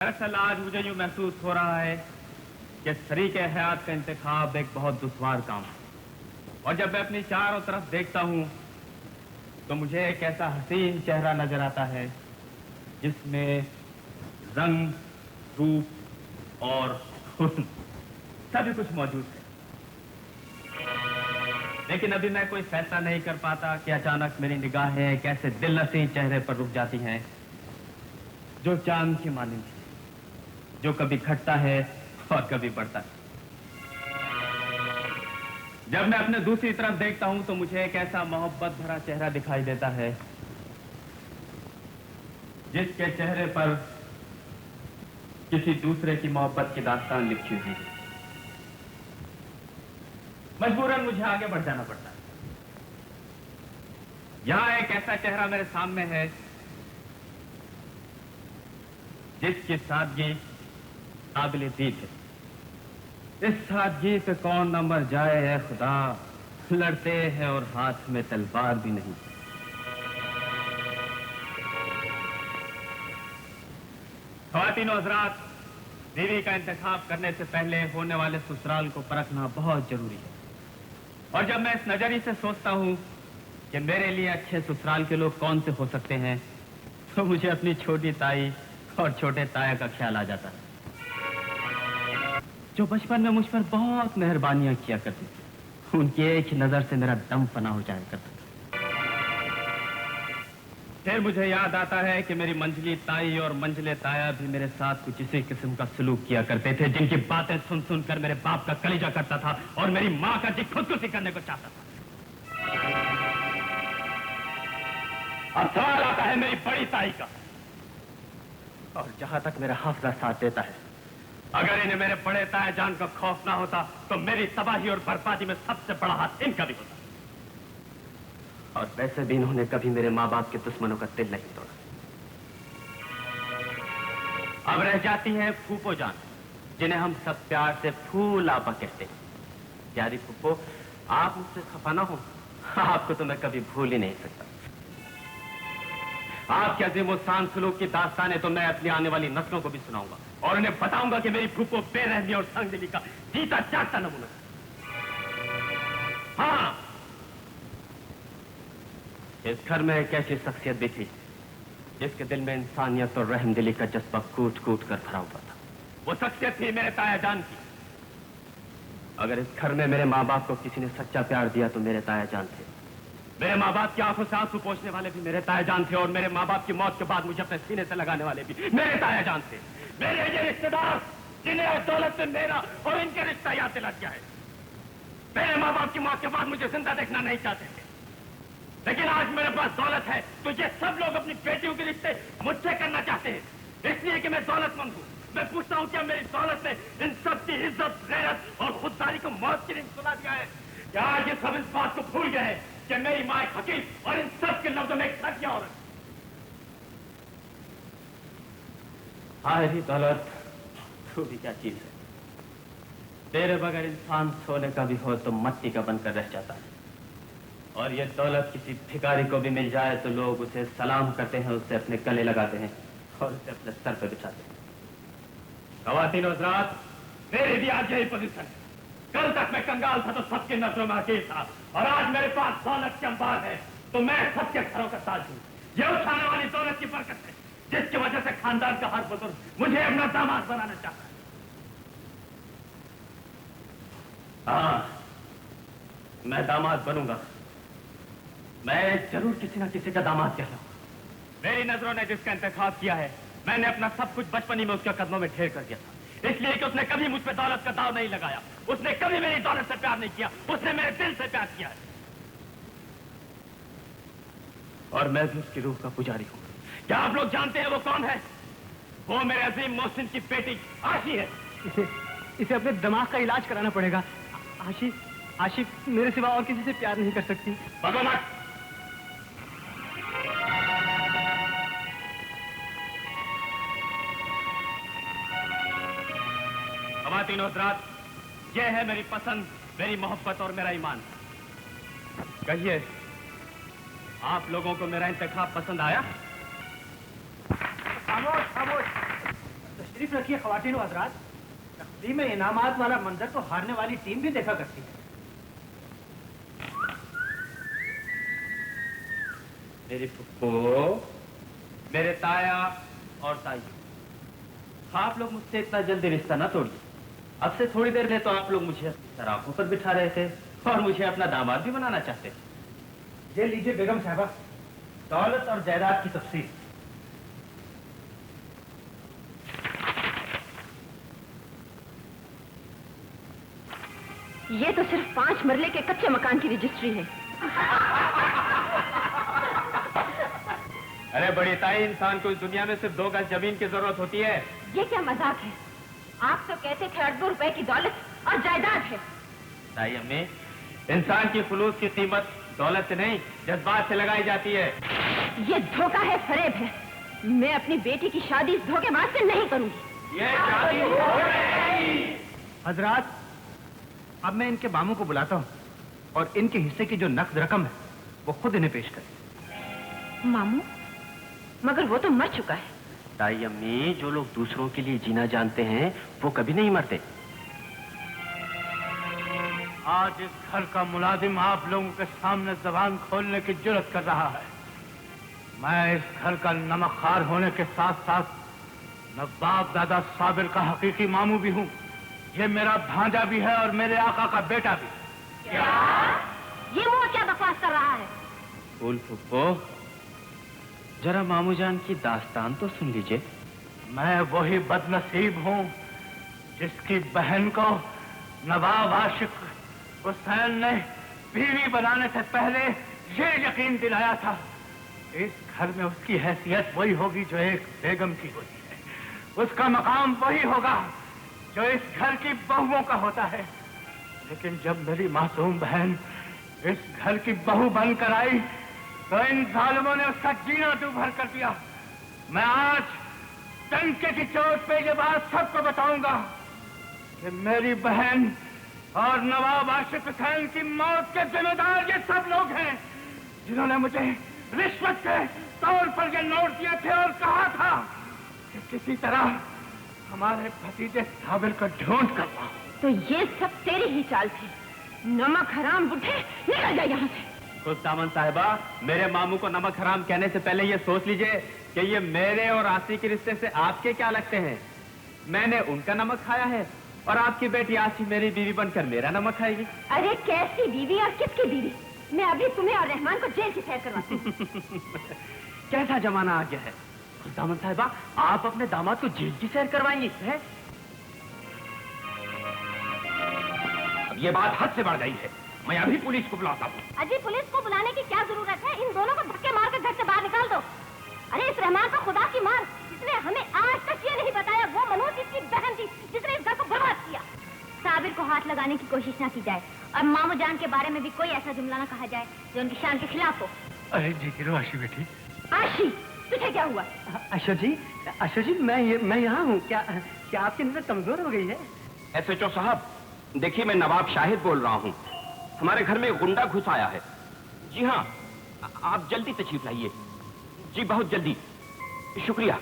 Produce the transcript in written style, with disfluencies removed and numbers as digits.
दरअसल आज मुझे यूँ महसूस हो रहा है कि शरीक हयात का इंतखाब एक बहुत दुश्वार काम है। और जब मैं अपनी चारों तरफ देखता हूँ तो मुझे एक ऐसा हसीन चेहरा नजर आता है जिसमें रंग, रूप और हुस्न सभी कुछ मौजूद है। लेकिन अभी मैं कोई फैसला नहीं कर पाता कि अचानक मेरी निगाहें एक ऐसे दिलनशीं चेहरे पर रुक जाती हैं जो चांद की मानिंद है, जो कभी घटता है और कभी बढ़ता है। जब मैं अपने दूसरी तरफ देखता हूं तो मुझे एक ऐसा मोहब्बत भरा चेहरा दिखाई देता है जिसके चेहरे पर किसी दूसरे की मोहब्बत की दास्तान लिखी हुई है। मजबूरन मुझे आगे बढ़ जाना पड़ता है। यहां एक ऐसा चेहरा मेरे सामने है जिसकी सादगी काबिल दीद है। इस सादगी पे कौन न मर जाए है खुदा, लड़ते हैं और हाथ में तलवार भी नहीं। ख्वातीन और हज़रात, बीवी का इंतखाब करने से पहले होने वाले ससुराल को परखना बहुत जरूरी है। और जब मैं इस नजरिए से सोचता हूं कि मेरे लिए अच्छे ससुराल के लोग कौन से हो सकते हैं तो मुझे अपनी छोटी ताई और छोटे ताया का ख्याल आ जाता है जो बचपन में मुझ पर बहुत मेहरबानियां किया करती थी। उनकी एक ही नजर से मेरा दम फना हो जाया करता था। फिर मुझे याद आता है कि मेरी मंझली ताई और मंझले ताया भी मेरे साथ कुछ इसी किस्म का सलूक किया करते थे, जिनकी बातें सुन सुनकर मेरे बाप का कलेजा करता था और मेरी माँ का जी खुदकुशी करने को चाहता था। अब सवाल आता है मेरी बड़ी ताई का, और जहां तक मेरा हाफिजा साथ देता है, अगर इन्हें मेरे बड़े ताया जान का खौफ ना होता तो मेरी तबाही और बर्बादी में सबसे बड़ा हाथ इनका भी होता। और वैसे भी इन्होंने कभी मेरे माँ बाप के दुश्मनों का दिल नहीं तोड़ा। अब रह जाती है फूफो जान, जिन्हें हम सब प्यार से फूल आपा कहते हैं। प्यारी फूफो, आप मुझसे खफा ना हो, आपको तो मैं कभी भूल ही नहीं सकता। आपके अजीम शान सलूक की दास्तानें तो मैं अपनी आने वाली नस्लों को भी सुनाऊंगा और उन्हें बताऊंगा कि मेरी फूफो बेरहमी और संगदिली का जीता जागता नमूना। हाँ, इस घर में एक ऐसी शख्सियत भी थी जिसके दिल में इंसानियत और रहमदिली का जज्बा कूट कूट कर भरा हुआ था। वो शख्सियत थी मेरे ताया जान की। अगर इस घर में मेरे माँ बाप को किसी ने सच्चा प्यार दिया तो मेरे ताया जान थे। मेरे माँ बाप की आंखों से आंसू पोंछने वाले भी मेरे ताया जान थे, और मेरे माँ बाप की मौत के बाद मुझे अपने सीने से लगाने वाले भी मेरे ताया जान थे। मेरे ये रिश्तेदार जिन्हें दौलत से मेरा और इनके रिश्ता याद दिला दिया है, मेरे माँ बाप की मौत के बाद मुझे जिंदा देखना नहीं चाहते थे। लेकिन आज मेरे पास दौलत है तो ये सब लोग अपनी बेटियों के रिश्ते मुझसे करना चाहते हैं, इसलिए कि मैं दौलतमंद हूँ। मैं पूछता हूँ क्या मेरी दौलत ने इन सब की इज्जत, गैरत और खुददारी को मौत की नींद सुला दिया है? क्या आज ये सब इस बात को भूल गए हैं कि मेरी माँ एक हकीम और इन सब के लफ्जों में एक सच्ची औरत? हाय दौलत, तू भी क्या चीज है। तेरे बगैर इंसान सोने का भी हो तो मट्टी का बनकर रह जाता है, और ये दौलत किसी भिखारी को भी मिल जाए तो लोग उसे सलाम करते हैं, उसे अपने गले लगाते हैं और उसे अपने सर पर बिछाते हैं। ख्वातीन और हज़रात, मेरी भी आज यही पोजीशन है। कल तक मैं कंगाल था तो सबकी नजरों में अकेला था, और आज मेरे पास दौलत के अंबार है तो मैं सबके घरों का ताज हूँ। ये उठाने वाली दौलत की बरकत है जिसकी वजह से खानदान का हर बुजुर्ग मुझे अपना दामाद बनाना चाहता है। हाँ, मैं दामाद बनूंगा। मैं जरूर किसी न किसी का दामाद कहलाऊंगा। मेरी नजरों ने जिसका इंतखाब किया है, मैंने अपना सब कुछ बचपन ही में उसके कदमों में ढेर कर दिया था, इसलिए कि उसने कभी मुझ पे दौलत का दाव नहीं लगाया, उसने कभी मेरी दौलत से प्यार नहीं किया, उसने मेरे दिल से प्यार किया है। और मैं भी उसकी रूह का पुजारी हूँ। क्या आप लोग जानते हैं वो कौन है? वो मेरे अजीम मोहसिन की बेटी आशी है। इसे अपने दिमाग का इलाज कराना पड़ेगा। आशी मेरे सिवा और किसी से प्यार नहीं कर सकती। भगवान, ख्वातीन और हज़रात, ये है मेरी पसंद, मेरी मोहब्बत और मेरा ईमान। कहिए, आप लोगों को मेरा इंतखाब पसंद आया? खामोश खामोश। तशरीफ रखिए ख्वातीन व हज़रात। तक़सीम इनामात वाला मंजर तो हारने वाली टीम भी देखा करती है। मेरी फुप्पो, मेरे ताया और ताई, आप लोग मुझसे इतना जल्दी रिश्ता ना तोड़िए। अब से थोड़ी देर में तो आप लोग मुझे सराखों पर बिठा रहे थे और मुझे अपना दामाद भी बनाना चाहते थे। ये लीजिए बेगम साहबा, दौलत और जायदाद की तफसील। ये तो सिर्फ 5 मरले के कच्चे मकान की रजिस्ट्री है। अरे बड़ी ताई, इंसान को इस दुनिया में सिर्फ 2 गज जमीन की जरूरत होती है। ये क्या मजाक है? आप तो कहते थे अरबों रुपए की दौलत और जायदाद है। ताई अम्मी, इंसान की खुलूस की कीमत दौलत से नहीं, जज्बात से लगाई जाती है। ये धोखा है, फरेब है। मैं अपनी बेटी की शादी इस धोखेबाज से नहीं करूंगी। ये शादी हो जाएगी। हजरात, अब मैं इनके मामू को बुलाता हूँ और इनके हिस्से की जो नकद रकम है वो खुद इन्हें पेश करें। मामू? मगर वो तो मर चुका है। ताई अम्मी, जो लोग दूसरों के लिए जीना जानते हैं वो कभी नहीं मरते। आज इस घर का मुलाजिम आप लोगों के सामने जबान खोलने की जुर्रत कर रहा है। मैं इस घर का नमकखार होने के साथ साथ नवाब दादा साबिर का हकीकी मामू भी हूँ। ये मेरा भांजा भी है और मेरे आका का बेटा भी। क्या? ये मुंह क्या बकवास कर रहा है? फूल फुप्पो, जरा मामू जान की दास्तान तो सुन लीजिए। मैं वही बदनसीब हूँ जिसकी बहन को नवाब आशिक हुसैन ने बीवी बनाने से पहले ये यकीन दिलाया था इस घर में उसकी हैसियत वही होगी जो एक बेगम की होती है। उसका मकाम वही होगा जो इस घर की बहुओं का होता है। लेकिन जब मेरी मासूम बहन इस घर की बहू बनकर आई तो इन जालिमों ने उसका जीना दूभर कर दिया। मैं आज डंके की चोट पे ये बात सबको बताऊंगा कि मेरी बहन और नवाब आशिक हुसैन की मौत के जिम्मेदार ये सब लोग हैं जिन्होंने मुझे रिश्वत के तौर पर ये नोट दिए थे और कहा था कि किसी तरह हमारे भतीजे साबिर को ढूंढ कर लाओ। तो ये सब तेरी ही चाल थी। नमक हराम बुढ़े, निकल जा यहाँ से। खुद दामन साहिबा, मेरे मामू को नमक हराम कहने से पहले ये सोच लीजिए कि ये मेरे और आसी के रिश्ते से आपके क्या लगते हैं। मैंने उनका नमक खाया है और आपकी बेटी आसी मेरी बीवी बनकर मेरा नमक खाएगी। अरे कैसी बीवी और किसकी बीवी? मैं अभी तुम्हें और रहमान को जेल की सैर करवाती हूँ। कैसा जमाना आ गया है। खुद दामन साहिबा, आप अपने दामाद को जेल की सैर करवाएंगी है? अब ये बात हद से बढ़ गई है। मैं अभी पुलिस को बुलाता हूँ। अजी, पुलिस को बुलाने की क्या जरूरत है? इन दोनों को धक्के मार कर घर से बाहर निकाल दो। अरे इस रहमान को खुदा की मार, इसने हमें आज तक ये नहीं बताया वो मनोज इसकी बहन थी जिसने इस घर को बर्बाद किया। साबिर को हाथ लगाने की कोशिश ना की जाए और मामू जान के बारे में भी कोई ऐसा जुमला ना कहा जाए जो उनकी शान के खिलाफ हो। अरे जी गिरो आशी बेटी। आशी, तुझे क्या हुआ? अशोक जी, मैं यहाँ हूँ। क्या आपकी नजर कमजोर हो गई है? एसएचओ साहब, देखिए मैं नवाब शाहिद बोल रहा हूँ। हमारे घर में गुंडा घुस आया है। जी हाँ, आप जल्दी तशरीफ लाइए। जी बहुत जल्दी। शुक्रिया।